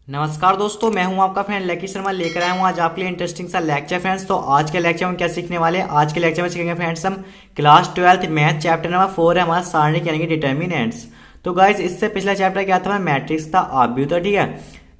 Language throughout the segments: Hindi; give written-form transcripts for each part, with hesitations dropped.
नमस्कार दोस्तों, मैं हूं आपका फ्रेंड लकी शर्मा। लेकर आया हूं आज आपके लिए इंटरेस्टिंग सा लेक्चर फ्रेंड्स। तो आज के लेक्चर में क्या सीखने वाले हैं? आज के लेक्चर में सीखेंगे फ्रेंड्स हम क्लास 12 मैथ चैप्टर नंबर 4 है हमारा सारणिक यानी कि डिटर्मिनेंट्स। तो गाइस इससे पिछला चैप्टर क्या था? मैट्रिक्स था, आव्यूह था। ठीक है,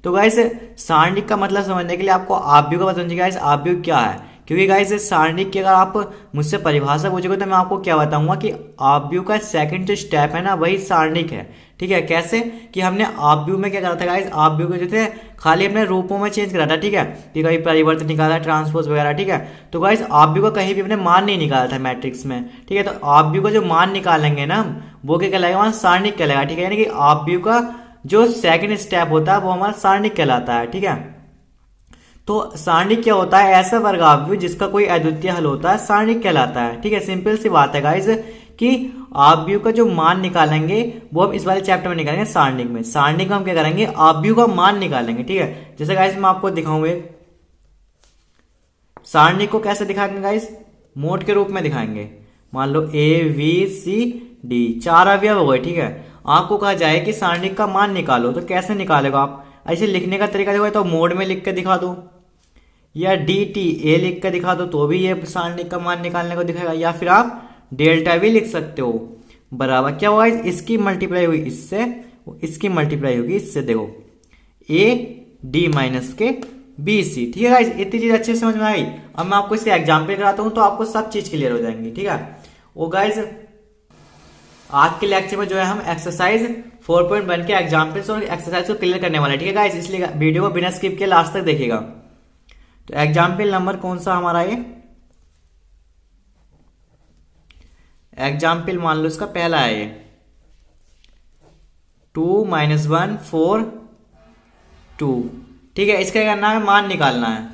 तो गाइस सारणिक का मतलब समझने के लिए आपको आव्यूह का पता होना चाहिए। गाइस आव्यूह क्या है? क्योंकि गाइस सारणिक की अगर आप मुझसे परिभाषा पूछोगे तो मैं आपको क्या बताऊंगा कि आव्यूह का सेकंड जो स्टेप है ना वही सारणिक है। ठीक है, कैसे कि हमने आव्यूह में क्या करा था गाइस? आव्यूह को जो थे खाली अपने रूपों में चेंज करा था। ठीक है, कि कहीं परिवर्तन निकाला, ट्रांसपोज वगैरह। ठीक है, तो गाइस आव्यूह का कहीं भी अपने मान नहीं निकाला था मैट्रिक्स में। ठीक है, तो आव्यूह का जो मान निकालेंगे ना हम वो क्या कहलाएगा? हमारा सारणिक कहलाएगा। ठीक है, यानी कि आव्यूह का जो सेकंड स्टेप होता है वो हमारा सारणिक कहलाता है। ठीक है, तो सारणिक क्या होता है? ऐसा वर्ग आव्यूह जिसका कोई अद्वितीय हल होता है सारणिक कहलाता है। ठीक है, सिंपल सी बात है गाइस कि आव्यूह का जो मान निकालेंगे वो हम इस वाले चैप्टर में निकालेंगे सारणिक में। सारणिक में हम क्या करेंगे? आव्यूह का मान निकालेंगे। ठीक है, जैसे गाइस मैं आपको दिखाऊं एक सारणिक को कैसे दिखाएंगे गाइस? मोड के रूप में दिखाएंगे। मान लो ABCD 4 अवयव हो गए। ठीक है, आपको कहा जाए कि सारणिक का मान निकालो तो कैसे निकालेगा आप? ऐसे लिखने का तरीका देखो, तो मोड में लिख के दिखा दो या DTA लिख के दिखा दो तो भी ये सारणिक का मान निकालने को दिखाएगा, या फिर आप डेल्टा भी लिख सकते हो। बराबर क्या होगा? इसकी मल्टीप्लाई हुई इससे, इसकी मल्टीप्लाई होगी इससे। देखो AD माइनस के BC। ठीक है गाइस, इतनी चीज अच्छे से समझ में आई। अब मैं आपको इसके एग्जाम्पल कराता हूं तो आपको सब चीज क्लियर हो जाएंगी। ठीक है, वो गाइस आज के लेक्चर में जो है हम एक्सरसाइज 4.1 के एग्जाम्पल्स और एक्सरसाइज को क्लियर करने वाले। ठीक है गाइस, इसलिए वीडियो को बिना स्किप के लास्ट तक देखिएगा। तो एग्जाम्पल नंबर कौन सा हमारा? ये एग्जाम्पल मान लो इसका पहला है ये 2 - 1 4 2। ठीक है, इसका क्या करना है? मान निकालना है,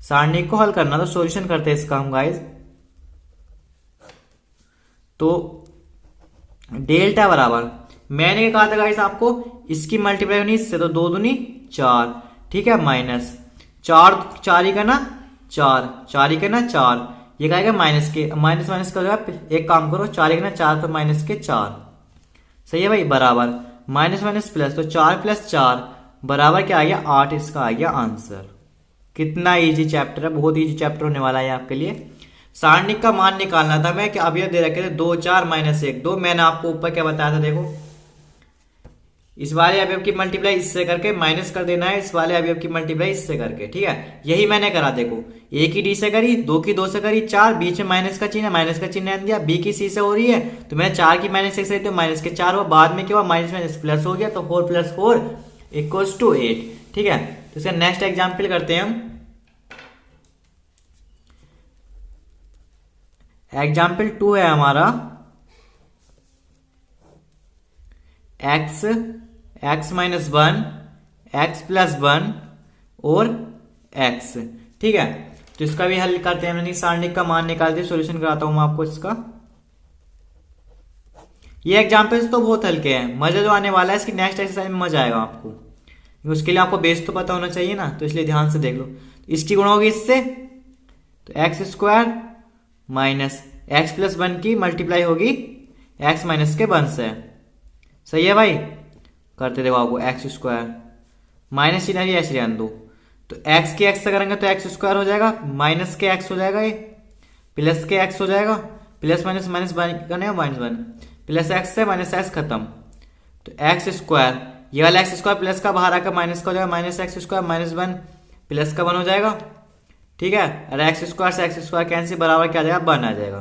सारणिक को हल करना। तो सॉल्यूशन करते हैं इसका हम गाइस। तो डेल्टा बराबर मैंने क्या कहा था गाइस आपको? इसकी मल्टीप्लाई होनी इससे, तो 2 दूनी 4। ठीक है, माइनस 4 ही का ना 4, 4 ही का ना 4, ये कहेगा माइनस के, माइनस माइनस का हो जाएगा। एक काम करो, 4 ही का ना 4 तो माइनस के 4। सही है भाई, बराबर माइनस माइनस प्लस, तो 4 + 4 बराबर क्या आ गया? 8। इसका आ गया आंसर। कितना इजी चैप्टर है, बहुत इजी चैप्टर होने वाला है आपके लिए। सारणिक का मान निकालना था मैं कि अब ये दे रखे थे 2 4 - 1 2। मैंने आपको ऊपर क्या बताया था? देखो इस वाले अवयव की मल्टीप्लाई इससे करके माइनस कर देना है, इस वाले अवयव की मल्टीप्लाई इससे करके। ठीक है, यही मैंने करा। देखो A की D से करी, 2 की 2 से करी, 4 बीच में माइनस का चिन्ह, माइनस का चिन्ह दिया। B की C से हो रही है तो मैंने 4 की -1 से तो माइनस के 4 हुआ। बाद में क्या हुआ? माइनस माइनस प्लस हो गया, तो 4 + 4 = 8। ठीक है, तो इसका नेक्स्ट एग्जाम्पल करते हैं हम। एग्जाम्पल 2 है हमारा x - 1 x + 1 और x। ठीक है, तो इसका भी हल करते हैं। यानी सारणिक का मान निकालते हैं, सॉल्यूशन कराता हूं मैं आपको इसका। ये एग्जाम्पल्स तो बहुत हल्के हैं, मजा जो आने वाला है इसकी नेक्स्ट एक्सरसाइज में मजा आएगा आपको। उसके लिए आपको बेस तो पता होना चाहिए ना, तो इसलिए ध्यान से देख लो। इसकी गुणा होगी इससे, तो x² माइनस x + 1 की मल्टीप्लाई होगी x - 1 से। सही है भाई, करते देखो आपको। x² माइनस चिन्ह ऐसे रहने दो, तो x के x से करेंगे तो x² हो जाएगा, माइनस के x हो जाएगा, ये प्लस के x हो जाएगा। प्लस माइनस माइनस करने माइनस 1 प्लस x से माइनस x खत्म, तो x²। ये वाला x² प्लस का बाहर आकर माइनस का हो जाएगा, -x² -1 प्लस का 1 हो जाएगा। ठीक है, और x² से x² कैंसिल, बराबर क्या आ जाएगा? 1 आ जाएगा।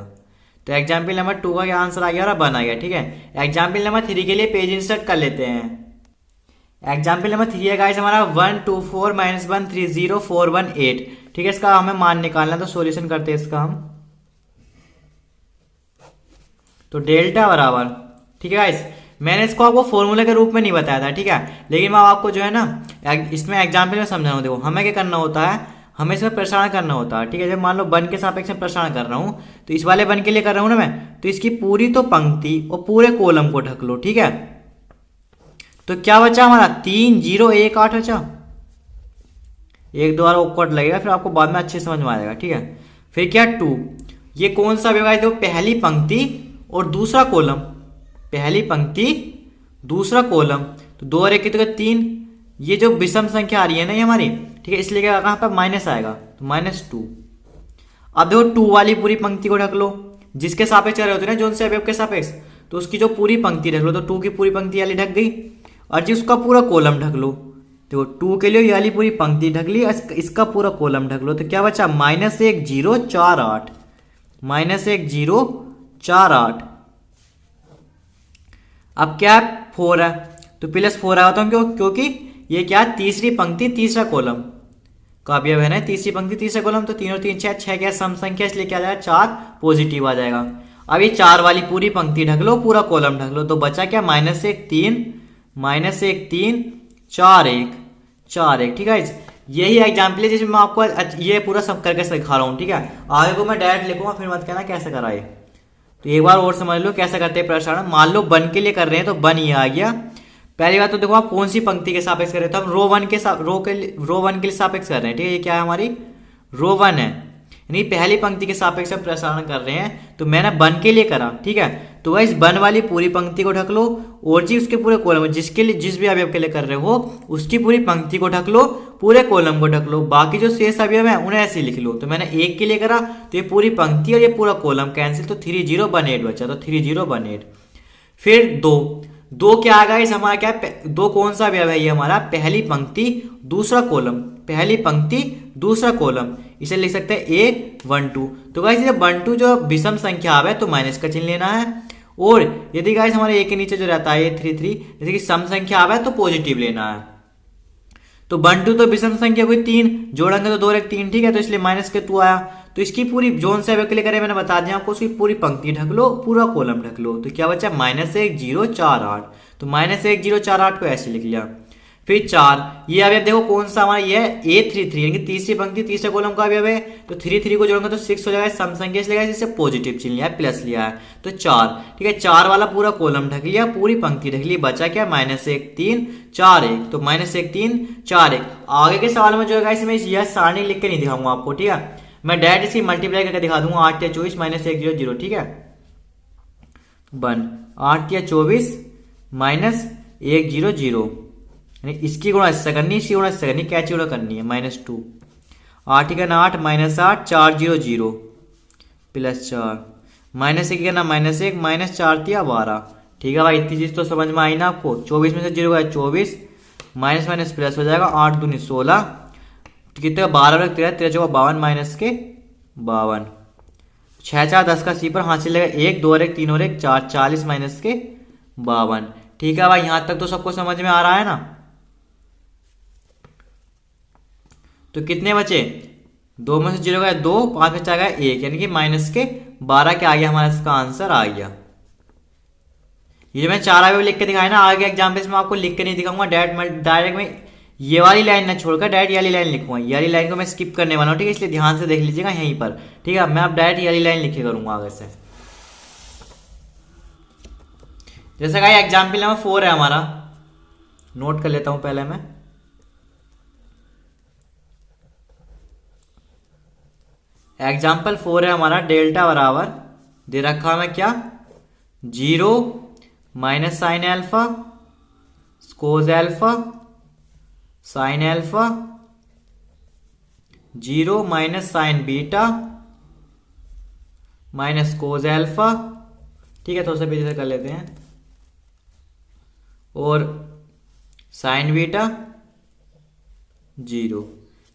तो एग्जाम्पल नंबर 2 का क्या आंसर आ गया? और 1 आ गया। ठीक है, एग्जाम्पल नंबर 3 के लिए पेज इंसर्ट कर लेते हैं। एग्जाम्पल नंबर 3 है गाइस हमारा 1 2 4 - 1 3 0 4 1 8। ठीक है, इसका हमें मान निकालना, तो सॉल्यूशन करते हैं इसका हम। तो डेल्टा बराबर, ठीक है गाइस, मैंने इसको आपको फॉर्मूले के रूप में नहीं बताया था। ठीक है, लेकिन मैं आपको जो है ना इसमें एग्जाम्पल में समझाऊं। देखो हमें क्या करना होता है? हमें इसमें प्रसारण करना होता है। ठीक है, जब मान लो 1 के सापेक्ष में प्रसारण कर रहा हूं, तो इस वाले 1 के लिए कर रहा हूं ना मैं, तो इसकी पूरी तो पंक्ति और पूरे कॉलम को ढक लो। ठीक है, तो क्या बचा हमारा? 3 0 1 8 बचा। एक दो बार ऑकवर्ड लगेगा, फिर आपको बाद में अच्छे समझ में आएगा। ठीक है, फिर क्या 2, ये कौन सा अवयव है? देखो पहली पंक्ति और दूसरा कॉलम, पहली पंक्ति दूसरा कॉलम, तो 2 और 1 कितने? 3, ये जो विषम संख्या आ रही है ना ये हमारी, ठीक है, इसलिए क्या कहाँ पर माइनस आएगा, तो -2। अब देखो 2 वाली पूरी पंक्ति को ढक लो, जिसके सापेक्ष रहे होते हैं ना जो उनसे अवयव के सापेक्ष, तो उसकी जो पूरी पंक्ति ढक लो, तो 2 की पूरी पंक्ति वाली ढक गई, और जी उसका पूरा कॉलम ढक लो। देखो 2 के लिए ये वाली पूरी पंक्ति ढक ली, इसका पूरा कॉलम ढक लो, तो क्या बचा -1 0 4 8, -1 0 4 8। अब क्या है 4 है तो +4 आया, तो क्योंकि ये क्या है तीसरी पंक्ति तीसरा कॉलम का अवयव है ना, तीसरी पंक्ति तीसरा कॉलम, तो 3 और 3 6 6 क्या सम संख्या, इसलिए क्या आ जाएगा 4 पॉजिटिव आ जाएगा। अब ये 4 वाली पूरी पंक्ति ढक लो, पूरा कॉलम ढक लो, तो बचा क्या -1 3 -1 3 4 1 4 1। ठीक है, यही एग्जाम्पल है जिसमें मैं आपको ये पूरा सब करके सिखा रहा हूँ। ठीक है, आगे को मैं डायरेक्ट लिखूंगा, फिर मत कहना कैसे कराए। तो एक बार और समझ लो कैसे करते हैं प्रसारण। मान लो 1 के लिए कर रहे हैं, तो 1 ये आ गया। पहली बात तो देखो आप कौन सी पंक्ति के सापेक्ष कर रहे हैं, तो हम रो 1 के लिए सापेक्ष कर रहे हैं। ठीक है, ये क्या है हमारी रो 1 है, यानी पहली पंक्ति के सापेक्ष हम प्रसारण कर रहे हैं, तो मैंने 1 के लिए करा। ठीक है, तो वह इस 1 वाली पूरी पंक्ति को ढक लो, और जी उसके पूरे कॉलम जिसके लिए जिस भी अवयव के लिए कर रहे हो उसकी पूरी पंक्ति को ढक लो, पूरे कॉलम को ढक लो, बाकी जो शेष अवयव है उन्हें ऐसे लिख लो। तो मैंने 1 के लिए करा, तो ये पूरी पंक्ति और ये पूरा कॉलम कैंसिल, तो 3 0 1 8 बचा, तो 3 0 1 8। फिर 2 क्या आ गया, इस हमारा क्या 2 कौन सा अवयव है, ये हमारा पहली पंक्ति दूसरा कॉलम, पहली पंक्ति दूसरा कॉलम, इसे लिख सकते हैं A 1 2। तो गाइस ये 1 2 जो विषम संख्या है तो माइनस का चिन्ह लेना है, और यदि गाइस हमारे A के नीचे जो रहता है A 3 3, जैसे कि सम संख्या है तो पॉजिटिव लेना है। तो 1 2 तो विषम संख्या कोई 3 जोड़ेंगे तो 2 1 3। ठीक है, तो इसलिए -2 आया। तो इसकी पूरी जोन से अवयव के लिए करें मैंने बता दिया आपको, उसकी पूरी पंक्ति ढक लो, पूरा कॉलम ढक लो, तो क्या बचा -1 0 4 8। तो -1 0 4 8 को ऐसे लिख लिया। फिर 4 ये अवयव देखो कौन सा हमारा ये है A 3 3, यानी तीसरी पंक्ति तीसरे कॉलम का अवयव है, तो 3 3 को जोड़ेंगे तो 6 हो जाएगा, सम संख्या इसलिए जिससे पॉजिटिव चिन्ह लिया है, प्लस लिया है, तो 4। ठीक है, 4 वाला पूरा कॉलम ढक लिया, पूरी पंक्ति ढक ली, बचा क्या -1 3 4 1। तो -1 3 4 1। आगे के सवाल में जो है इसमें यह सारणी लिख के नहीं दिखाऊंगा आपको। ठीक है, मैं डायरेक्ट इसकी मल्टीप्लाई करके दिखा दूंगा, 8 या 24 -1 0 0। ठीक है, 8 या 24 -1 0 0, यानी इसकी गुणा इससे करनी, इसकी गुणा इससे करनी, कैची गुणा करनी है -2। 8 का ना 8 -8 4 0 0 +4 -1 का ना -1 4 3 12। ठीक है भाई, इतनी चीज तो समझ में आई ना आपको। 24 में से 0 गया 24, माइनस माइनस प्लस हो जाएगा, 8 दूनी 16, तो कितने 12 13 13 चौका 52 माइनस के 52, 6 4 10 का सी पर हाथ चलेगा 1 2 और 1 3 और 1 4 40 माइनस के 52। ठीक है भाई, यहां तक तो सबको समझ में आ रहा है ना। तो कितने बचे, 2 में से 0 गया 2, 5 में 4 गया 1, यानी कि माइनस के 12 के आ गया हमारा इसका आंसर आ गया। ये जो मैं 4 अवयव लिख के दिखाया ना, आगे एग्जाम्पल्स में आपको लिख के नहीं दिखाऊंगा, डायरेक्ट में ये वाली लाइन ना छोड़कर डायरेक्ट ये वाली लाइन लिखूंगा। ये वाली लाइन को मैं स्किप करने वाला हूँ, ठीक है, इसलिए ध्यान से देख लीजिएगा यहीं पर। ठीक है, मैं अब डायरेक्ट ये वाली लाइन लिखे करूंगा आगे से। जैसे कहा एग्जाम्पल नंबर 4 है हमारा, नोट कर लेता हूं पहले मैं। एग्जाम्पल 4 है हमारा, डेल्टा बराबर दे रखा है क्या 0 माइनस साइन एल्फा कोस alpha sine alpha 0 minus sign beta minus cos alpha. ठीक है, थोड़ा सा पीछे कर लेते हैं, और साइन बीटा 0।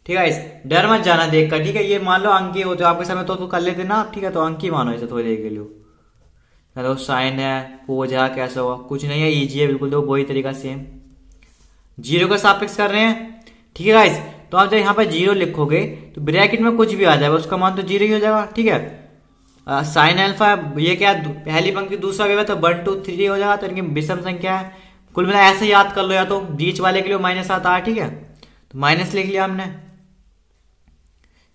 ठीक है, इस डर मत जाना देखकर। ठीक है, ये मान लो अंक ही होते आपके समय तो कर लेते ना। ठीक है, तो अंक ही मानो इसे थोड़ी देर के लिए। तो साइन है कोज है कैसा हुआ, कुछ नहीं है, इजी है बिल्कुल, देखो वही तरीका सेम 0 का सापेक्ष कर रहे हैं। ठीक है गाइस, तो आप जब यहाँ पर 0 लिखोगे तो ब्रैकेट में कुछ भी आ जाएगा, उसका मान तो 0 ही हो जाएगा। ठीक है, साइन अल्फा ये क्या पहली पंक्ति दूसरा अवयव है तो 1 2 3 हो जाएगा, तो इनकी विषम संख्या है। कुल मिला ऐसे याद कर लो, या तो बीच वाले के लिए माइनस आता है। ठीक है, तो माइनस लिख लिया हमने।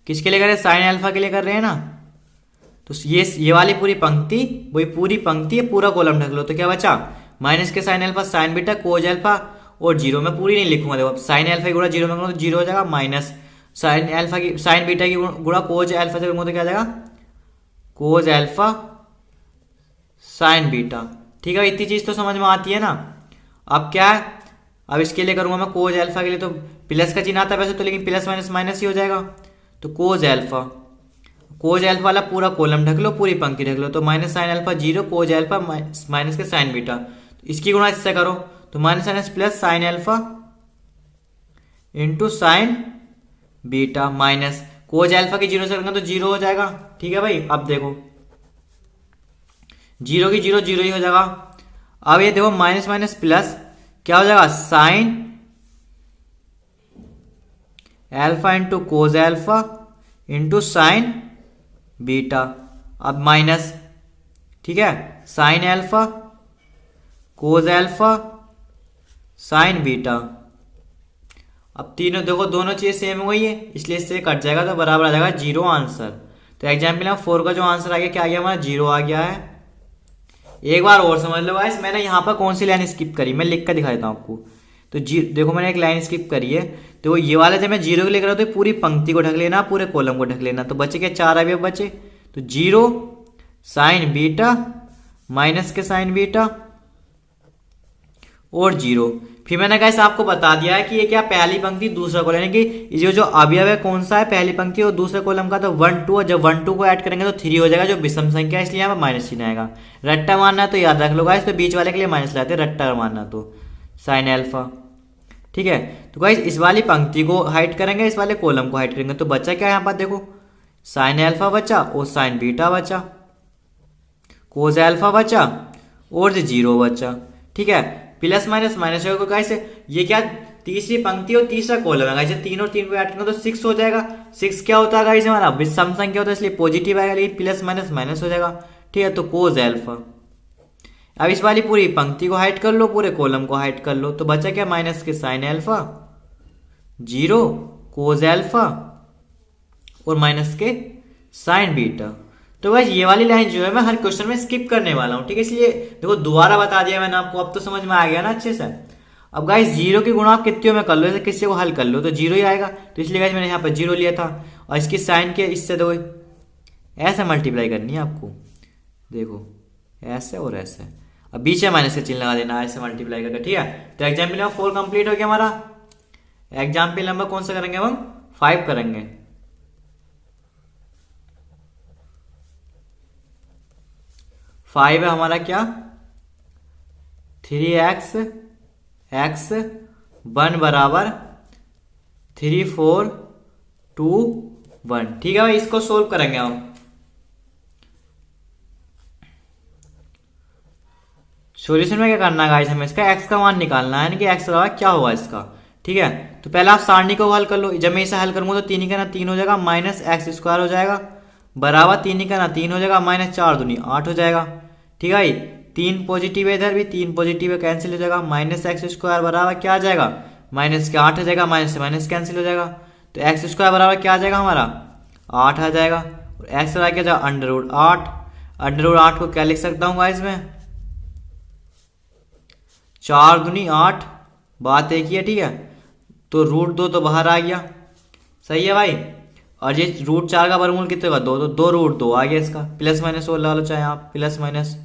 किसके लिए कर रहे हैं, साइन अल्फा के लिए कर रहे हैं ना। तो ये वाली पूरी पंक्ति वही पूरी पंक्ति है, पूरा कॉलम ढक लो। तो क्या बचा माइनस के साइन अल्फा साइन बीटा कोज अल्फा और 0 में पूरी नहीं लिखूंगा। देखो साइन अल्फा की गुणा 0 में करूँ तो 0 हो जाएगा, माइनस साइन अल्फा की साइन बीटा की गुणा कोज अल्फा से करूंगा तो क्या जाएगा कोज अल्फा साइन बीटा। ठीक है, इतनी चीज तो समझ में आती है ना। अब क्या है, अब इसके लिए करूंगा मैं कोज एल्फा के लिए, तो प्लस का चिन्ह आता है वैसे तो, लेकिन प्लस माइनस माइनस ही हो जाएगा। तो कोज एल्फा वाला पूरा कॉलम ढक लो, पूरी पंक्ति ढक लो। तो माइनस साइन अल्फा 0, कोज एल्फा माइनस के साइन बीटा, तो इसकी गुणा इससे करो, तो minus sinus plus sine alpha into sine beta minus cos alpha की 0 से करेंगे तो 0 हो जाएगा। ठीक है भाई, अब देखो 0 की 0 0 ही हो जाएगा। अब ये देखो माइनस माइनस प्लस क्या हो जाएगा, साइन एल्फा इंटू कोज एल्फा इंटू साइन बीटा। अब माइनस, ठीक है, साइन एल्फा कोज एल्फा साइन बीटा। अब तीनों देखो दोनों चीजें सेम हो गई है, इसलिए इससे कट जाएगा तो बराबर आ जाएगा 0 आंसर। तो एग्जाम्पल नंबर 4 का जो आंसर आ गया क्या आ गया हमारा, 0 आ गया है। एक बार और समझ लो गाइस, मैंने यहाँ पर कौन सी लाइन स्किप करी, मैं लिख कर दिखा देता हूँ आपको। तो देखो मैंने एक लाइन स्किप करी है, तो ये वाला जब मैं 0 को लेकर तो पूरी पंक्ति को ढक लेना, पूरे कॉलम को ढक लेना। तो बचे के 4 अवयव बचे, तो 0 साइन बीटा माइनस के साइन बीटा और 0। फिर मैंने गाइस आपको बता दिया है कि ये क्या, पहली पंक्ति दूसरा कॉलम, यानी कि ये जो अवयव है कौन सा है, पहली पंक्ति और दूसरे कॉलम का, तो 1 2, और जब 1 2 को ऐड करेंगे तो 3 हो जाएगा जो विषम संख्या है, इसलिए यहाँ पर माइनस चिन्ह आएगा। रट्टा मानना है तो याद रख लो गाइस, तो बीच वाले के लिए माइनस लाते हैं, रट्टा मानना तो साइन एल्फा। ठीक है, तो गाइस इस वाली पंक्ति को हाइड करेंगे, इस वाले कॉलम को हाइड करेंगे, तो बचा क्या यहाँ पर देखो, साइन एल्फा बचा और साइन बीटा बचा, कोस एल्फा बचा और 0 बचा। ठीक है, प्लस माइनस माइनस होगा गाइस, ये क्या तीसरी पंक्ति और तीसरा कॉलम है गाइस, 3 और 3 को ऐड करेंगे तो 6 हो जाएगा। 6 क्या होता है गाइस हमारा विषम संख्या होता है, इसलिए पॉजिटिव आएगा, लेकिन प्लस माइनस माइनस हो जाएगा। ठीक है, तो कोस एल्फा। अब इस वाली पूरी पंक्ति को हाइड कर लो, पूरे कॉलम को हाइड कर लो, तो बचा क्या, माइनस के साइन एल्फा 0 कोस एल्फा और माइनस के साइन बीटा। तो गाइस ये वाली लाइन जो है मैं हर क्वेश्चन में स्किप करने वाला हूं, ठीक है, इसलिए देखो दोबारा बता दिया मैंने आपको, अब तो समझ में आ गया ना अच्छे से। अब गाइस 0 की गुणा आप कितने में कर लो, जैसे किसी को हल कर लो तो 0 ही आएगा, तो इसलिए गाइस मैंने यहाँ पर 0 लिया था। और इसकी साइन के इससे दो ऐसे मल्टीप्लाई करनी है आपको, देखो ऐसे और ऐसे, अब बीच में माइनस का चिन्ह लगा देना, ऐसे मल्टीप्लाई करके। ठीक है, तो एग्जाम्पल नंबर 4 कंप्लीट हो गया हमारा। एग्जाम्पल नंबर कौन सा करेंगे हम, 5 करेंगे। फाइव है हमारा क्या, 3x x 1 बराबर 3 4 2 1। ठीक है भाई, इसको सोल्व करेंगे हम। सॉल्यूशन में क्या करना है गाइस, हमें इसका x का मान निकालना है, यानी कि x बराबर क्या होगा इसका। ठीक है, तो पहले आप सारणी को हल कर लो, जब मैं इसे हल करूंगा तो 3 का ना 3 हो जाएगा, माइनस एक्स स्क्वायर हो जाएगा बराबर 3 का ना 3 हो जाएगा, माइनस 4 दूनी 8 हो जाएगा। ठीक है भाई, 3 पॉजिटिव है, इधर भी 3 पॉजिटिव है, कैंसिल हो जाएगा, माइनस एक्स स्क्वायर बराबर क्या आ जाएगा, माइनस के 8 हो जाएगा, माइनस से माइनस कैंसिल हो जाएगा, तो एक्स स्क्वायर बराबर क्या आ जाएगा हमारा 8 आ जाएगा, और एक्स बराबर क्या जाएगा अंडर रूट 8। अंडर रूट 8 को क्या लिख सकता हूँ गाइस मैं, 4 दूनी 8, बात एक ही है। ठीक है, तो रूट 2 तो बाहर आ गया, सही है भाई, और ये रूट 4 का वर्गमूल कितने का 2, तो 2 रूट 2 आ गया इसका, प्लस माइनस और लगा लो चाहे आप, प्लस माइनस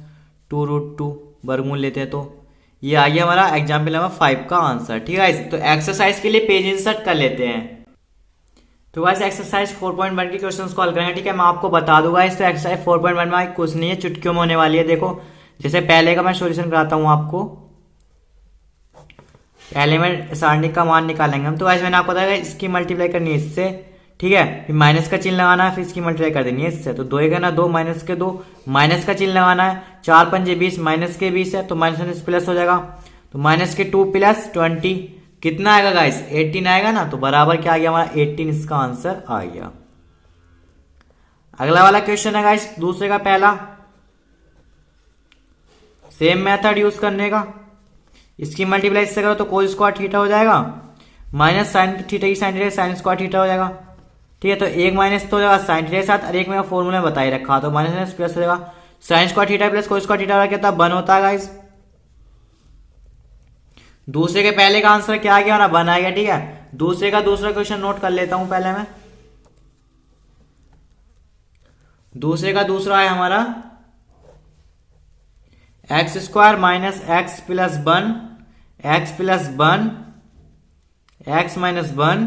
2 रूट 2 वर्गमूल लेते हैं, तो ये आ गया हमारा एग्जाम्पल नंबर 5 का आंसर। ठीक है, तो एक्सरसाइज के लिए पेज इंसर्ट कर लेते हैं। तो गाइस एक्सरसाइज 4.1 के क्वेश्चंस को हल करेंगे। ठीक है, मैं आपको बता दूंगा इस, तो एक्सरसाइज 4.1 में कुछ नहीं है, चुटकियों में होने वाली है। देखो जैसे पहले का मैं सॉल्यूशन कराता हूँ आपको, पहले में सारणी का मान निकालेंगे हम। तो गाइस मैंने आपको बताया इसकी मल्टीप्लाई करनी है इससे, ठीक है, फिर माइनस का चिन्ह लगाना है, फिर इसकी मल्टीप्लाई कर देनी है इससे, तो 2 का ना 2 माइनस के 2, माइनस का चिन्ह लगाना है, 4 पंजे 20 माइनस के 20 है, तो माइनस प्लस हो जाएगा, तो माइनस के 2 प्लस 20 कितना आएगा गाइस 18 आएगा ना, तो बराबर क्या आ गया हमारा 18, इसका आंसर आ गया। अगला वाला क्वेश्चन है गाइस दूसरे का पहला, सेम मेथड यूज करने का, इसकी मल्टीप्लाई इससे करो तो कोस स्क्वायर थीटा हो जाएगा, माइनस साइन थीटा की sine theta sine square theta हो जाएगा। ठीक है, तो एक माइनस तो हो जाएगा साइन थीटा के साथ, और एक में फॉर्मूला बता ही रखा, तो माइनस प्लस हो जाएगा, sine square theta plus cos square theta कितना 1 होता है गाइस। दूसरे के पहले का आंसर क्या आ गया हमारा 1 आ गया। ठीक है, दूसरे का दूसरा क्वेश्चन नोट कर लेता हूं पहले मैं। दूसरे का दूसरा है हमारा x square minus x plus 1 x plus one, x minus one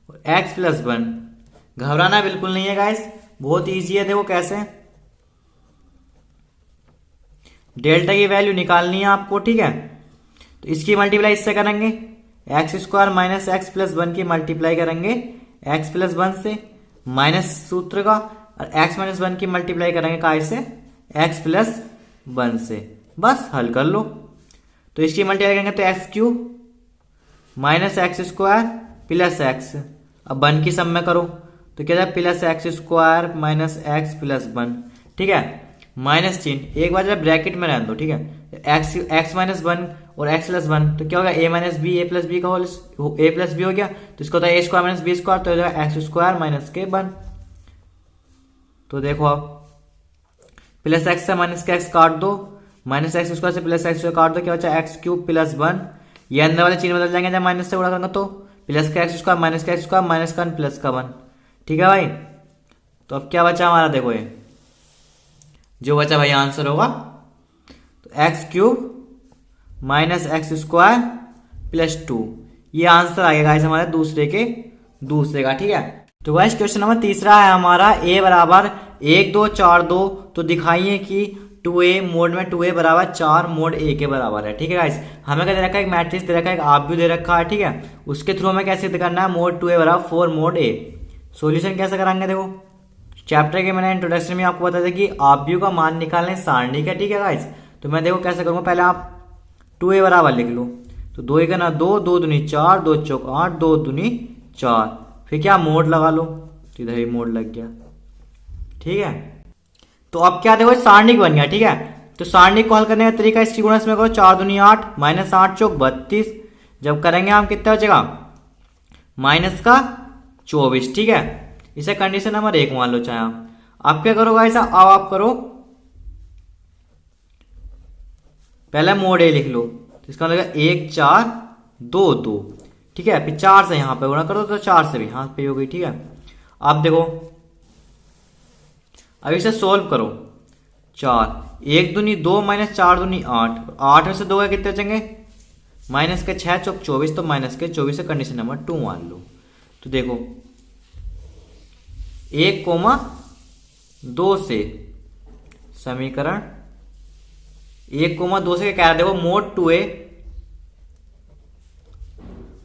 और एक्स प्लस वन। घबराना बिल्कुल नहीं है गाइस, बहुत ईजी है। देखो कैसे, डेल्टा की वैल्यू निकालनी है आपको, ठीक है। तो इसकी मल्टीप्लाई इससे करेंगे, x square minus x plus one की मल्टीप्लाई करेंगे एक्स प्लस वन से, माइनस सूत्र का, और एक्स माइनस वन की मल्टीप्लाई करेंगे काय से, एक्स प्लस वन से। बस हल कर लो। तो इसकी मल्टीप्लाई करेंगे तो x cube minus x square plus x, अब वन की सम में करो तो क्या जाए, plus x square minus x plus one, ठीक है। माइनस चिन्ह एक बार जब ब्रैकेट में रहने दो, ठीक है। एक्स माइनस वन और एक्स प्लस वन, तो क्या होगा, ए माइनस बी, ए प्लस बी का होल, ए प्लस बी हो गया, तो इसको होता है ए स्क्वायर माइनस बी स्क्वायर, तो हो जाएगा एक्स स्क्वायर माइनस के वन। तो देखो अब प्लस एक्स से माइनस के एक्स काट दो, माइनस एक्स स्क्वायर से प्लस एक्स काट दो, क्या बचा एक्स क्यूब प्लस वन। ये अंदर वाले चिन्ह बदल जाएंगे जब माइनस से गुणा करेंगे, तो प्लस का एक्स स्क्वायर माइनस का एक्स स्क्वायर माइनस का प्लस का वन, ठीक है भाई। तो अब क्या बचा हमारा, देखो ये जो बचा भाई आंसर होगा, तो x cube minus x square plus two, ये आंसर आ गया हमारे दूसरे का, ठीक है। तो गाइस क्वेश्चन नंबर तीसरा है हमारा, ए बराबर 1 2 4 2, तो दिखाइए कि 2a मोड में 2a बराबर 4 मोड a के बराबर है, ठीक है गाइस। हमें क्या दे रखा है, एक मैट्रिक्स दे रखा है, एक आप भी दे रखा है, ठीक है। उसके थ्रू हमें कैसे करना है, मोड 2a बराबर 4 मोड a। सॉल्यूशन कैसे कराएंगे, देखो चैप्टर के मैंने इंट्रोडक्शन में आपको बताया था कि आप व्यू का मान निकालने सारणी का, ठीक है गाइस। तो मैं देखो कैसे करूंगा, पहले आप 2a बराबर लिख लो, तो 2 का ना 2, 2 दूनी 4, 2 चौक 8, 2 दूनी 4, फिर क्या मोड लगा लो, तो इधर ही मोड लग गया, ठीक है। तो अब क्या देखो सारणी बन गया, ठीक है। तो सारणी को हल करने का तरीका, इसकी गुणा इसमें करो, 4 दूनी 8 माइनस 8 चौक 32, जब करेंगे हम कितना बचेगा, माइनस का 24, ठीक है। इसे कंडीशन नंबर 1 मान लो चाहे आप क्या करोगे ऐसा, अब आप करो पहले मोड ए लिख लो, तो इसका मतलब 1 4 2 2, ठीक है। फिर 4 से यहां पे गुणा करो तो 4 से भी हाथ पे हो गई, ठीक है। अब देखो अब इसे सोल्व करो, 4 1 दूनी 2 माइनस 4 दूनी 8, 8 में से 2 कितने बचेंगे, माइनस के 6 चौक 24, तो माइनस के 24 से कंडीशन नंबर 2 मान लो। तो देखो 1,2 से समीकरण 1,2 से क्या, देखो मोड 2a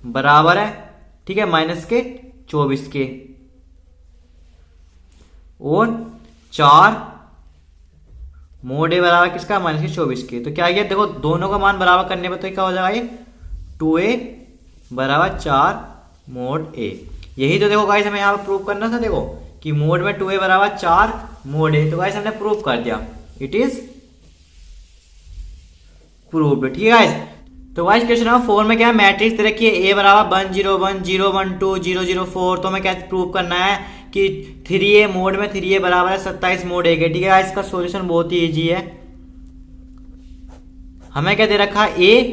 बराबर है, ठीक है, माइनस के 24 के, और 4 मोड ए बराबर किसका, माइनस के 24 के। तो क्या देखो दोनों का मान बराबर करने पर तो क्या हो जाएगा, ये 2a बराबर 4 मोड ए। यही तो देखो गाइस हमें यहाँ पर प्रूव करना था, देखो कि मोड में 2a बराबर 4 मोड ए, तो गाइस हमने प्रूव कर दिया, इट इज प्रूव्ड, ठीक है गाइस। तो गाइस क्वेश्चन नंबर 4 में क्या है, मैट्रिक्स दे रखी है, a बराबर 1 0 1 0 1 2 0 0 4, तो हमें क्या प्रूव करना है कि 3a मोड में 3a बराबर है 27 मोड ए के, ठीक है। इसका सॉल्यूशन बहुत ही इजी है। हमें क्या दे रखा है, a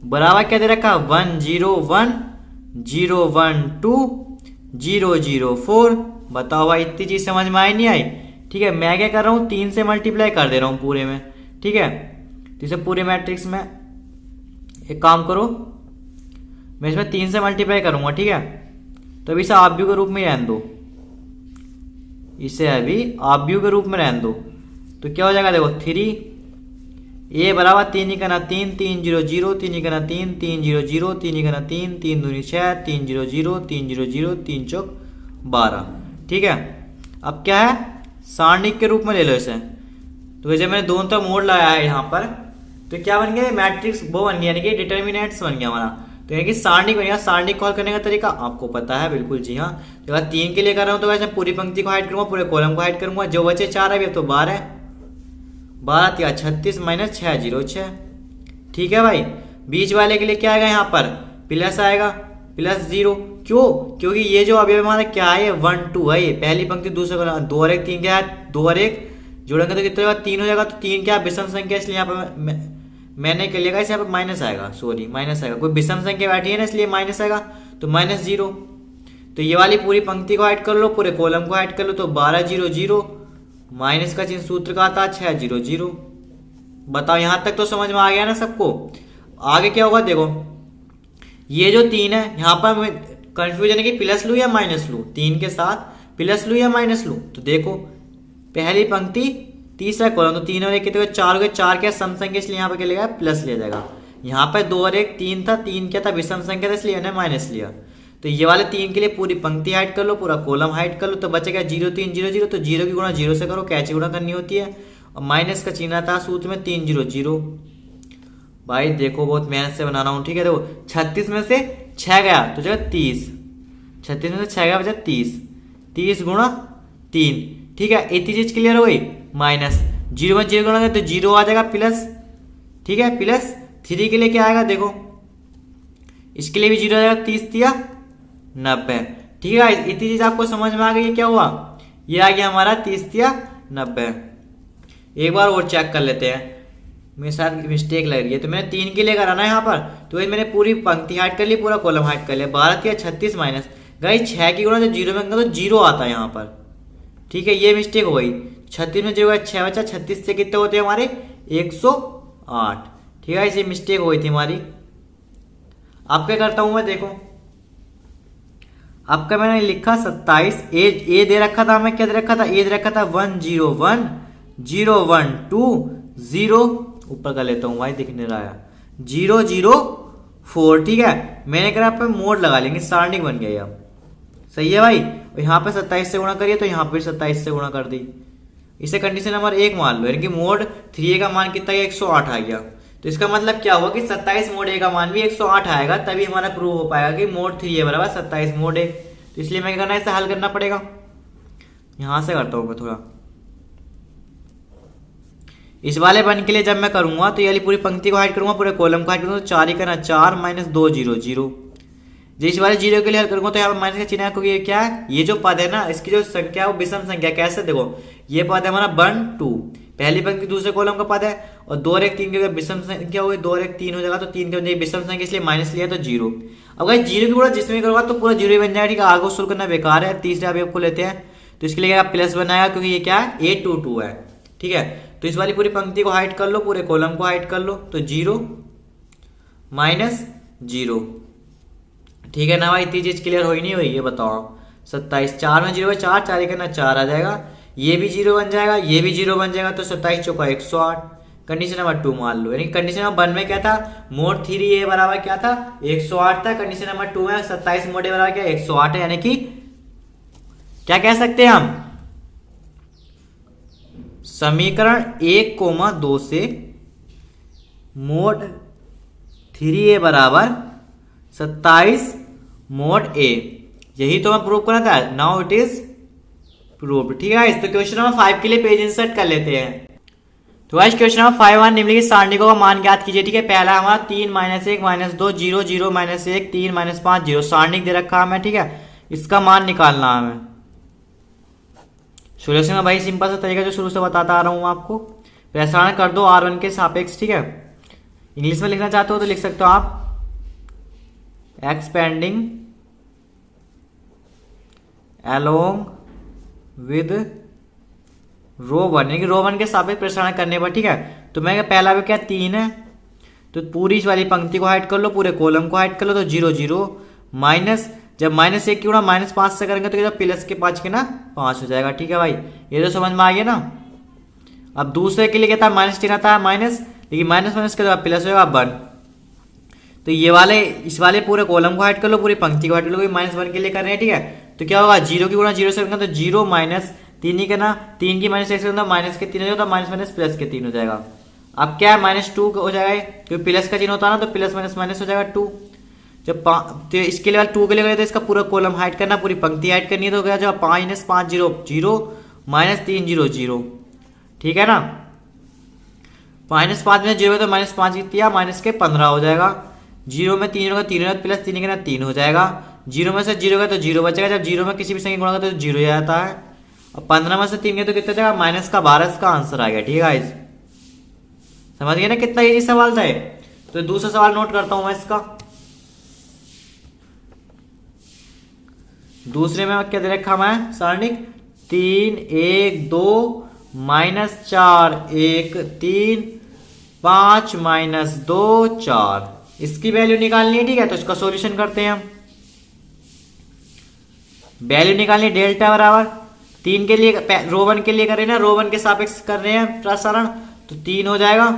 बराबर क्या दे रखा है, 1 0 1 0 1 2 0 0 4। बताओ भाई इतनी चीज समझ में आई नहीं आई, ठीक है। मैं क्या कर रहा हूं, 3 से मल्टीप्लाई कर दे रहा हूं पूरे में, ठीक है। तो इसे पूरे मैट्रिक्स में एक काम करो, मैं इसमें 3 से मल्टीप्लाई करूंगा, ठीक है। तो अभी इसे आव्यूह के रूप में रहने दो, इसे अभी आव्यूह के रूप में रहने दो। तो क्या हो जाएगा, देखो 3 a बराबर 3 ही करना 3 3 0 0 3 ही करना 3 3 0 0 3 ही करना 3 3 दूनी 6 3 0 0 3 0 0 3 चौक 12, ठीक है। अब क्या है, सारणिक के रूप में ले लो इसे। तो वैसे मैंने दोनों तरफ मोड लगाया है यहाँ पर, तो क्या बन गया, मैट्रिक्स वो बन गया, यानी कि डिटर्मिनेंट्स बन गया हमारा। तो यानी कि सारणिक बन गया। सारणिक कॉल करने का तरीका आपको पता है, बिल्कुल जी हाँ। तो अगर 3 के लिए कर रहा हूँ तो वैसे पूरी पंक्ति को हाइड करूंगा, पूरे कॉलम को हाइड करूंगा, जो बचे 4 है तो 12 12 या 36 माइनस 6 0 6, ठीक है भाई। बीच वाले के लिए क्या आएगा, यहाँ पर प्लस आएगा, प्लस 0, क्यों, क्योंकि ये जो अभी हमारा क्या है, 1 2 है, ये पहली पंक्ति दूसरे को 2 और 1 3 क्या है, 2 और 1 जोड़ेंगे तो कितना होगा, 3 हो जाएगा। तो 3 क्या विषम संख्या, इसलिए यहाँ पर मैंने कर लिया, यहाँ पर माइनस आएगा, सॉरी माइनस आएगा, कोई विषम संख्या बैठी है ना इसलिए माइनस आएगा, तो माइनस 0। तो ये वाली पूरी पंक्ति को हाइड कर लो, पूरे कॉलम को हाइड कर लो, तो 12 0 0, माइनस का चिन्ह सूत्र का आता है 6 0 0। बताओ यहां तक तो समझ में आ गया ना सबको। आगे क्या होगा देखो, ये जो 3 है यहाँ पर कंफ्यूजन है कि प्लस लूँ या माइनस लूँ, 3 के साथ प्लस लूँ या माइनस लूँ। तो देखो पहली पंक्ति तीसरा कॉलम, तो 3 और 1 कितने 4 हो गए, 4 क्या सम संख्या इसलिए यहाँ पर क्या लिया प्लस लिया जाएगा। यहाँ पर 2 और 1 3 था, 3 क्या था विषम संख्या था इसलिए मैंने माइनस लिया। तो ये वाले 3 के लिए पूरी पंक्ति हाइड कर लो, पूरा कॉलम हाइड कर लो, तो बचेगा 0 3 0 0। तो 0 की गुणा 0 से करो, कैची गुणा करनी होती है, और माइनस का चिन्ह आता है सूत्र में 3 0 0। भाई देखो बहुत मेहनत से बनाना हूँ, ठीक है। देखो 36 में से 6 गया तो जगह 30, 36 में से 6 गया बचा 30, 30 गुणा 3, ठीक है। इतनी चीज क्लियर हो गई। माइनस 0 में 0 गुणा तो 0 आ जाएगा प्लस, ठीक है। प्लस 3 के लिए क्या आएगा देखो, इसके लिए भी 0 आ जाएगा, 30 दिया 90, ठीक है। इतनी चीज आपको समझ में आ गई, क्या हुआ ये आ गया हमारा 30 दिया 90। एक बार और चेक कर लेते हैं, मेरे साथ मिस्टेक लग रही है। तो मैंने 3 के लिए कराना है यहाँ पर, तो ये मैंने पूरी पंक्ति हाइड कर ली, पूरा कॉलम हाइड कर लिया। 12 या 36 माइनस गाइस 6 की गुणा जब 0 में तो 0 आता है यहाँ पर, ठीक है। ये मिस्टेक हो गई। 36 में 0 6 बचा, 36 से कितने होते हैं हमारे 108, ठीक है। इसे मिस्टेक हो गई थी हमारी। अब क्या करता हूं मैं देखो, आपका मैंने लिखा 27, ए दे रखा था, मैं क्या दे रखा था, ए दे रखा था 1 0 1 0 1 2 0, ऊपर कर लेता हूं भाई दिखने रहा है 0 0 4, ठीक है। मैंने कहा आप मोड लगा लेंगे, सारणी बन गई अब, सही है भाई। और यहाँ पे 27 से गुणा करिए तो यहाँ पे 27 से गुणा कर दी। इसे कंडीशन नंबर 1 मान लो, यानी कि मोड 3a का मान कितना गया 108 आ गया। तो इसका मतलब क्या हुआ कि 27 मोड ए का मान भी 108 आएगा, तभी हमारा प्रूव हो पाएगा कि मोड 3a बराबर 27 मोड ए। तो इसलिए मैं क्या करना है, इसे हल करना पड़ेगा। यहां से करता हूं मैं थोड़ा, इस वाले वन के लिए जब मैं करूंगा तो ये पूरी पंक्ति को हाइड करूंगा, पूरे कॉलम को हाइड करूंगा, तो 4 ही करना 4 माइनस 2 0 0। जो इस वाले 0 के लिए हल करूंगा तो यहाँ पर माइनस का चिन्ह है, क्योंकि ये क्या है, ये जो पद है ना इसकी जो संख्या है वो विषम संख्या। कैसे देखो, ये पद है हमारा 1 2, पहली पंक्ति दूसरे कॉलम का पद है, और 2 और 1 3 के विषम संख्या हो गई, 2 और 1 3 हो जाएगा, तो 3 के विषम संख्या इसलिए माइनस लिया तो 0। अब अगर 0 की गुणा जिसमें करूंगा तो पूरा 0 ही बन जाएगा, ठीक है। आगे शुरू करना बेकार है। तीसरे अवयव को लेते हैं, तो इसके लिए आप प्लस बनाएगा, क्योंकि ये क्या है A22 है, ठीक है। तो इस वाली पूरी पंक्ति को हाइड कर लो, पूरे कॉलम को हाइड कर लो, तो 0 माइनस 0, ठीक है ना भाई। इतनी चीज क्लियर हो ही नहीं हुई, ये बताओ। 27 4 में 0 है 4, 4 ही करना 4 आ जाएगा, ये भी 0 बन जाएगा, ये भी 0 बन जाएगा, तो 27 चौका 108। कंडीशन नंबर 2 मान लो, यानी कंडीशन नंबर 1 में क्या था, मोड 3a बराबर क्या था 108 था। कंडीशन नंबर 2 में 27 मोड ए बराबर क्या 108 है, यानी कि क्या कह सकते हैं हम, समीकरण 1,2 से मोड 3a बराबर 27 मोड ए, यही तो मैं प्रूव करना था। नाउ इट इज प्रूव्ड, ठीक है। तो क्वेश्चन नंबर 5 के लिए पेज इंसर्ट कर लेते हैं। तो आज क्वेश्चन नंबर 5 निम्नलिखित सारणिकों का मान ज्ञात कीजिए, ठीक है। पहला हमारा 3 -1 -2 0 0 -1 3 -5 0 सारणिक दे रखा है हमें, ठीक है। इसका मान निकालना है हमें। सोल्यूशन का भाई सिंपल सा तरीका जो शुरू से बताता आ रहा हूं आपको। प्रसारण कर दो R1 के सापेक्ष, ठीक है। इंग्लिश में लिखना चाहते हो तो लिख सकते हो आप एक्सपेंडिंग अलोंग विद रो 1, यानी कि रो 1 के सापेक्ष प्रसारण करने पर, ठीक है। तो मैं पहला भी क्या 3 है, तो पूरी इस वाली पंक्ति को हाइड कर लो, पूरे कॉलम को हाइड कर लो, तो 0 0 माइनस, जब -1 की गुणा -5 से करेंगे तो प्लस के 5 के ना 5 हो जाएगा, ठीक है भाई। ये तो समझ में आ गया ना। अब दूसरे के लिए क्या था माइनस चिन्ह आता है माइनस, लेकिन माइनस माइनस के बाद प्लस होगा 1। तो ये वाले इस वाले पूरे कॉलम को हाइड कर लो, पूरी पंक्ति को हाइड कर लो, -1 के लिए कर रहे हैं, ठीक है। तो क्या होगा 0 की गुणा 0 से करेंगे तो 0 माइनस 3 ही करना, 3 की -1 से माइनस के 3 हो जाएगा, माइनस माइनस प्लस के 3 हो जाएगा। अब क्या है -2 हो जाएगा, क्योंकि प्लस का चिन्ह होता है ना, तो प्लस माइनस माइनस हो जाएगा 2। जब तो इसके लिए 2 के लिए तो इसका पूरा कॉलम हाइड करना, पूरी पंक्ति हाइड करनी है, तो क्या जब -5 0 0 -3 0 0, ठीक है ना। -5 में 0 तो -5 किया माइनस के 15 हो जाएगा। 0 में 3 होगा 3 प्लस 3 का 3 हो जाएगा। 0 में से 0 का तो 0 बचेगा, जब 0 में किसी भी संख्या गुणा करते तो 0 आता है। और 15 में से 3 गया तो कितना जाएगा -12 इसका आंसर आ गया, ठीक है। समझ गए ना कितना इजी सवाल था। तो दूसरा सवाल नोट करता हूं मैं इसका। दूसरे में क्या दे रखा मैं सारणिक 3 1 2 -4 1 3 5 माइनस 2 4, इसकी वैल्यू निकालनी है। ठीक है, तो इसका सॉल्यूशन करते हैं हम। वैल्यू निकालनी, डेल्टा बराबर 3 के लिए, रो 1 के लिए कर रहे हैं ना, रो 1 के सापेक्ष कर रहे हैं प्रसारण, तो 3 हो जाएगा।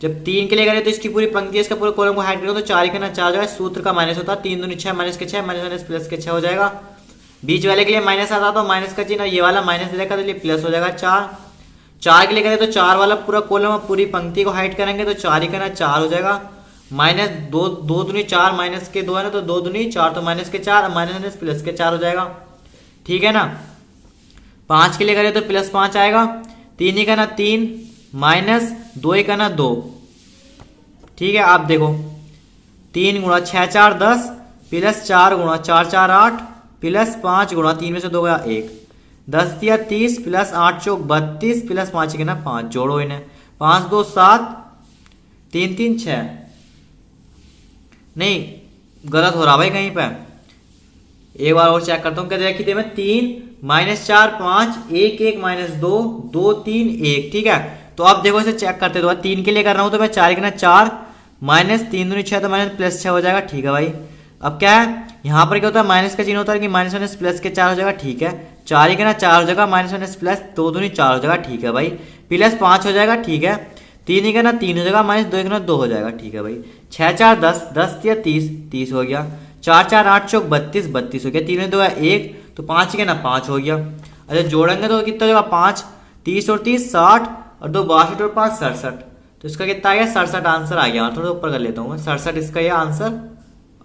जब 3 के लिए करें तो इसकी पूरी पंक्ति, इसका पूरे कॉलम को हाइड करो तो 4 के ना 4 जो है, सूत्र का माइनस होता है, 3 दूनी 6 माइनस के 6 माइनस माइनस प्लस के 6 हो जाएगा। बीच वाले के लिए माइनस आता तो माइनस का चिन्ह, ये वाला माइनस दे रखा तो ये प्लस हो जाएगा 4। 4 के लिए करें तो 4 वाला पूरा कॉलम, पूरी पंक्ति को हाइड करेंगे तो 4 ही करना 4 हो जाएगा। माइनस 2 दूनी 4 माइनस के 2 है ना, तो 2 दूनी 4 तो माइनस के 4 माइनस माइनस प्लस के 4 हो जाएगा। ठीक है ना। 5 के लिए करें तो प्लस 5 आएगा, 3 ही करना 3 माइनस 2 ही करना 2। ठीक है, आप देखो 3 गुणा 6 4 10 प्लस 4 गुणा 4 4 8 प्लस 5 गुणा 3 में से 2 गया 1, 10 दिया 30 प्लस 8 चौक 32 प्लस 5 के ना 5, जोड़ो इन्हें, 5 2 7 3 3 6, नहीं गलत हो रहा भाई कहीं पे, एक बार और चेक करता हूँ। क्या देखिए मैं 3 माइनस 4 5 1 1 माइनस 2 2 3 1। ठीक है, तो अब देखो इसे चेक करते तो 3 के लिए कर रहा हूँ तो मैं 4 के ना 4 माइनस 3 दूनी 6 तो माइनस प्लस 6 हो जाएगा। ठीक है भाई, अब क्या है यहाँ पर क्या होता है, माइनस का चिन्ह होता है कि माइनस माइनस प्लस के 4 हो जाएगा। ठीक है, 4 ही के ना 4 हो जाएगा, माइनस माइनस प्लस 2 दूनी 4 हो जाएगा। ठीक है भाई, प्लस 5 हो जाएगा। ठीक है, 3 ही का ना 3 हो जाएगा, माइनस 2 का ना 2 हो जाएगा। ठीक है भाई, 6 4 10 10 या 30 30 हो गया, 4 4 8 चौक 32 32 हो गया, 3 में 2 है 1 तो 5 के ना 5 हो गया। अच्छा जोड़ेंगे तो कितना होगा, 5 30 और 30 60 और 2 62 और 5 67, तो इसका कितना आ गया 67 आंसर आ गया। थोड़ा ऊपर कर लेता हूँ मैं, 67 इसका ये आंसर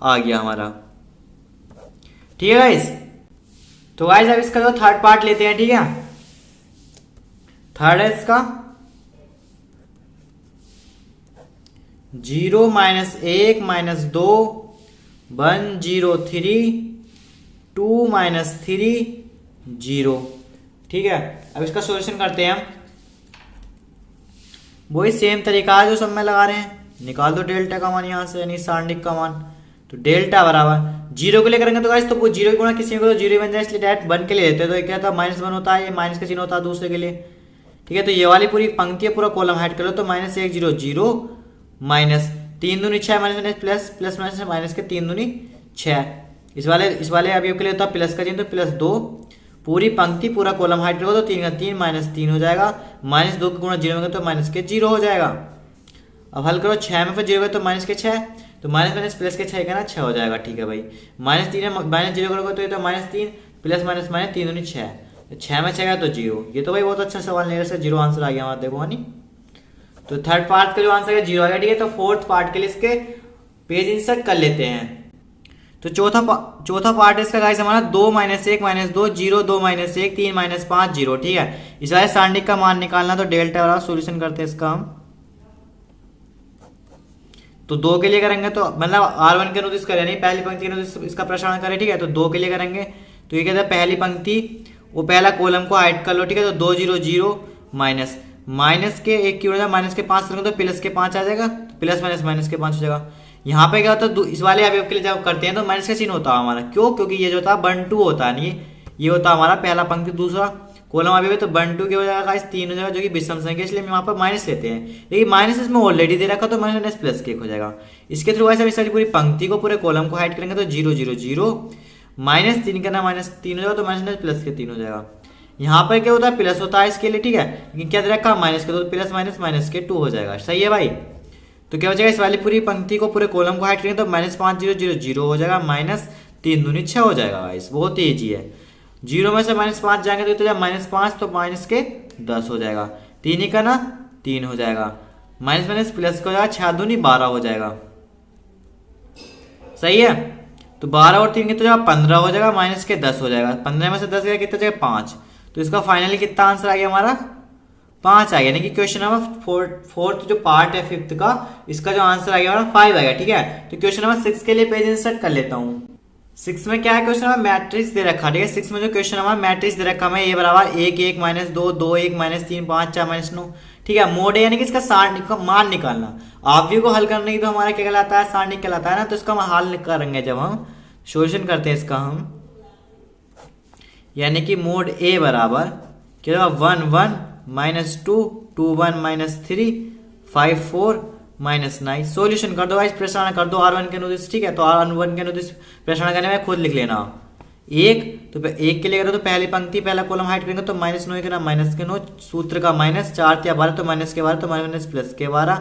आ गया हमारा। ठीक है गाइस, तो गाइस अब इसका जो थर्ड पार्ट लेते हैं। ठीक है, थर्ड है इसका 0 माइनस 1 माइनस 2 1 0 3 2 माइनस 3 0। ठीक है, अब इसका सॉल्यूशन करते हैं हम। वही सेम तरीका है जो सब में लगा रहे हैं, निकाल दो डेल्टा का मान यहाँ से, यानी सारणिक का मान। तो डेल्टा बराबर 0 के लिए करेंगे तो गाइस तो वो 0 की गुणा किसी को तो 0 बन जाए, इसलिए डायरेक्ट 1 के लिए लेते हैं तो क्या था -1 होता है, ये माइनस का चिन्ह होता है दूसरे के लिए। ठीक है, तो ये वाली पूरी पंक्ति है, पूरा कॉलम हाइड कर लो तो -1 0 0 माइनस 3 दूनी 6 minus plus plus minus minus के 3 दूनी 6, इस वाले अवयव के लिए होता है प्लस का चिन्ह तो +2, पूरी पंक्ति पूरा कॉलम हाइड करो तो 3 का 3 माइनस 3 हो जाएगा, -2 का गुणा 0 में तो माइनस के 0 हो जाएगा। अब हल करो 6 में फिर 0 तो माइनस के 6, तो माइनस माइनस प्लस के 6 का ना 6 हो जाएगा। ठीक है भाई, -3 है माइनस 0 करोगे तो ये तो -3 प्लस माइनस माइनस 3 दूनी 6, 6 में 6 का तो 0। ये तो भाई बहुत अच्छा सवाल नहीं है, 0 आंसर आ गया हमारा, देखो हनी। तो थर्ड पार्ट का जो आंसर है 0 आ गया। ठीक है, तो फोर्थ पार्ट के लिए इसके पेज इंसर्ट कर लेते हैं। तो चौथा पार्ट है इसका गाइस हमारा 2 माइनस 1 माइनस 2 0 2 माइनस 1 3 माइनस 5 0। ठीक है, इस वाले सारणिक का मान निकालना, तो डेल्टा वाला सॉल्यूशन करते हैं इसका हम। तो 2 के लिए करेंगे तो मतलब R1 के अनुदिश करें, नहीं पहली पंक्ति के अनुदिश इसका प्रसारण करें। ठीक है, तो 2 के लिए करेंगे तो ये कहता है पहली पंक्ति वो पहला कॉलम को हाइड कर लो। ठीक है, तो 2 0 0 माइनस माइनस के 1 की वजह माइनस के 5 करेंगे तो प्लस के 5 आ जाएगा, प्लस माइनस माइनस के 5 हो जाएगा। यहाँ पे क्या होता है इस वाले अवयव के लिए जब करते हैं तो माइनस का चिन्ह होता है हमारा, क्यों, क्योंकि ये जो होता है 1 2 होता है नहीं, ये होता है हमारा पहला पंक्ति दूसरा कॉलम अवयव, तो 1 2 की हो जाएगा इस 3 हो जाएगा जो कि विषम संख्या, इसलिए हम यहाँ पर माइनस लेते हैं। लेकिन माइनस इसमें ऑलरेडी दे रखा तो माइनस प्लस के हो जाएगा। इसके थ्रू ऐसे सारी पूरी पंक्ति को पूरे कॉलम को हाइड करेंगे तो 0 0 0 माइनस 3 करना -3 हो जाएगा तो माइनस प्लस के 3 हो जाएगा। यहाँ पर क्या होता है प्लस होता है इसके लिए। ठीक है, लेकिन क्या दे रखा माइनस के, तो प्लस माइनस माइनस के 2 हो जाएगा। सही है भाई, तो क्या हो जाएगा इस वाली पूरी पंक्ति को पूरे कॉलम को हाइड करेंगे तो -5 0 0 0 हो जाएगा, -3 दूनी 6 हो जाएगा। गाइस बहुत ही ईजी है, 0 में से -5 जाएंगे तो -5 तो माइनस के 10 हो जाएगा, 3 ही का ना 3 हो जाएगा, माइनस माइनस प्लस का हो जाएगा 6 दूनी 12 हो जाएगा। सही है, तो 12 और 3 कितना जाएगा 15 हो जाएगा, माइनस के 10 हो जाएगा, 15 में से 10 गया कितना जाएगा 5, तो इसका फाइनली कितना आंसर आ गया हमारा 5 आ गया। यानी कि क्वेश्चन नंबर फोर्थ जो पार्ट है फिफ्थ का, इसका जो आंसर आ गया हमारा 5 आ गया। ठीक है, तो क्वेश्चन नंबर 6 के लिए पेज इंसर्ट कर लेता हूँ। 6 में क्या है क्वेश्चन नंबर मैट्रिक्स दे रखा। ठीक है, 6 में जो क्वेश्चन हमारा मैट्रिक्स दे रखा है, ये बराबर 1 1 -2 2 1 -3 5 4 -9। ठीक है, मोड है यानी कि इसका सारणिक का मान निकालना। आप को हल करने की तो हमारा क्या कहलाता है सारणिक कहलाता है ना, तो इसका हम हल करेंगे जब हम सॉल्यूशन करते हैं इसका हम, यानी कि मोड ए बराबर क्या 1 1 -2 2 1 -3 5 4 -9। सोल्यूशन कर दो गाइस, प्रश्न कर दो R1 के अनुदिश, ठीक है। तो R1 के अनुदिश प्रश्न करने में खुद लिख लेना। एक तो एक के लिए करो तो पहली पंक्ति पहला कॉलम हाइड करेंगे तो -9 के ना -9 सूत्र का माइनस 4 या 12 तो माइनस के 12 तो माइनस प्लस के 12,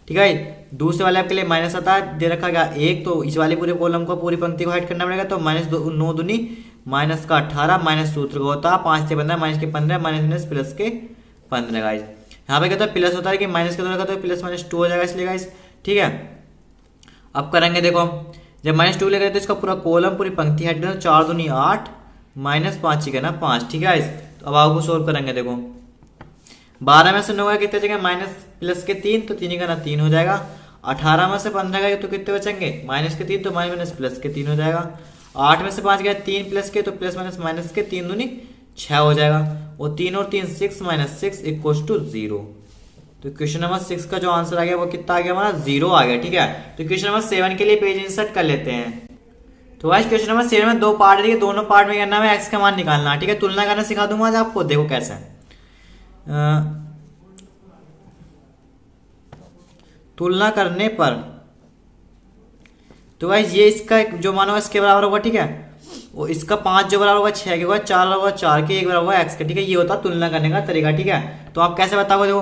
ठीक है। दूसरे वाले आपके लिए माइनस आता है, दे रखा गया एक, तो इस वाले पूरे कॉलम को पूरी पंक्ति को हाइड करना पड़ेगा। तो -9 दूनी माइनस का 18 माइनस सूत्र का होता है 5 से 15 माइनस के 15 माइनस प्लस के 15 गाइस। यहाँ पे क्या होता है प्लस होता है कि माइनस के द्वारा तो प्लस -2 हो जाएगा इसलिए गाइस, ठीक है। अब करेंगे देखो हम, जब -2 लेकर तो इसका पूरा कॉलम पूरी पंक्ति हट गया, 4 दूनी 8 -5 ही ना 5, ठीक है गाइस। तो अब आपको सोल्व करेंगे देखो, 12 में से 9 का कितने बचेंगे माइनस प्लस के 3 तो 3 का ना 3 हो जाएगा। 18 में से 15 का तो कितने बचेंगे माइनस के 3 तो माइनस प्लस के 3 हो जाएगा। 8 में से 5 गया 3 प्लस के तो प्लस माइनस के 3 दूनी 6 हो जाएगा। और 3 और 3 6 -6 = 0। तो क्वेश्चन नंबर 6 का जो आंसर आ गया वो कितना आ गया हमारा 0 आ गया, ठीक है। तो क्वेश्चन नंबर 7 के लिए पेज इंसर्ट कर लेते हैं। तो आज क्वेश्चन नंबर 7 में 2 पार्ट है, दोनों पार्ट में करना है एक्स का मान निकालना, ठीक है। तुलना करना सिखा दूंगा आज आपको, देखो कैसे तुलना करने पर तो गाइस ये इसका जो मान होगा इसके बराबर होगा, ठीक है। वो इसका 5 जो बराबर होगा 6 के होगा, 4 होगा 4 के, 1 बराबर होगा x का, ठीक है। ये होता है तुलना करने का तरीका, ठीक है। तो आप कैसे बताओगे, देखो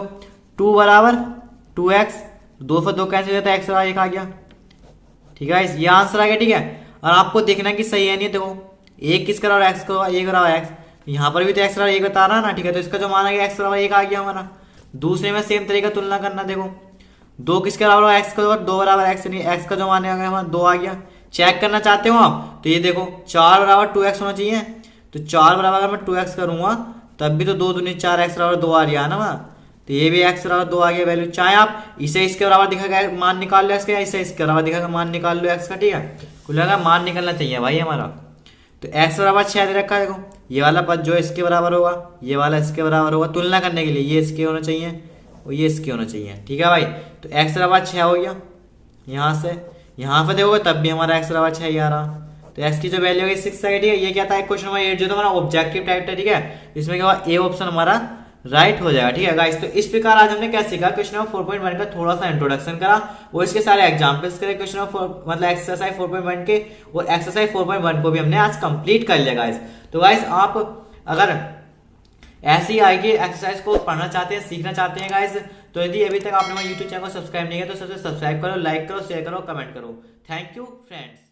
2 बराबर 2x, 2 से 2 कैंसिल होता है, x बराबर 1 आ गया, ठीक है। ये आंसर आ गया, ठीक है। और आपको देखना कि सही है नहीं, देखो 1 किसका बराबर x का, 1 बराबर x, यहाँ पर भी तो x बराबर 1 बता रहा ना, ठीक है। तो इसका जो मान आ गया x बराबर 1 आ गया हमारा। दूसरे में सेम तरीका तुलना करना, देखो 2 किसके बराबर है, x का, 2 बराबर x, नहीं x का जो मान आ गया हमारा 2 आ गया। चेक करना चाहते हो आप तो ये देखो 4 बराबर 2x होना चाहिए, तो 4 बराबर अगर मैं 2x करूंगा तब भी तो 2 दूनी 4x बराबर 2 आ रहा है ना, तो ये भी x बराबर 2 आ गया वैल्यू। चाहे आप इसे इसके बराबर दिखाएगा मान निकाल लो x का, इसे इसके बराबर दिखाएगा मान निकाल लो x का, ठीक है। कुल लगा मान निकलना चाहिए भाई हमारा। तो x बराबर 6 दे रखा है, देखो ये वाला पद जो इसके बराबर होगा ये वाला इसके बराबर होगा, तुलना करने के लिए ये इसके होना चाहिए और ये इसके होना चाहिए, ठीक है भाई। तो x बराबर 6 हो गया, यहाँ से यहाँ पे देखोगे तब भी हमारा x बराबर 6 ही आ रहा। तो x की जो वैल्यू होगी 6 है, ठीक है। ये क्या था क्वेश्चन नंबर 8 जो था हमारा ऑब्जेक्टिव टाइप था, ठीक है। इसमें क्या हुआ ए ऑप्शन हमारा राइट हो जाएगा, ठीक है गाइस। तो इस प्रकार आज हमने क्या सीखा, क्वेश्चन नंबर 4.1 का थोड़ा सा इंट्रोडक्शन करा और इसके सारे एग्जांपल्स करे क्वेश्चन नंबर मतलब एक्सरसाइज 4.1 के, और एक्सरसाइज 4.1 को भी हमने आज कंप्लीट कर लिया गाइस। तो गाइस आप अगर ऐसे ही आगे एक्सरसाइज को पढ़ना चाहते हैं, सीखना चाहते हैं गाइस, तो यदि अभी तक आपने हमारे यूट्यूब चैनल को सब्सक्राइब नहीं किया तो सबसे सब्सक्राइब करो, लाइक करो, शेयर करो, कमेंट करो। Thank you friends.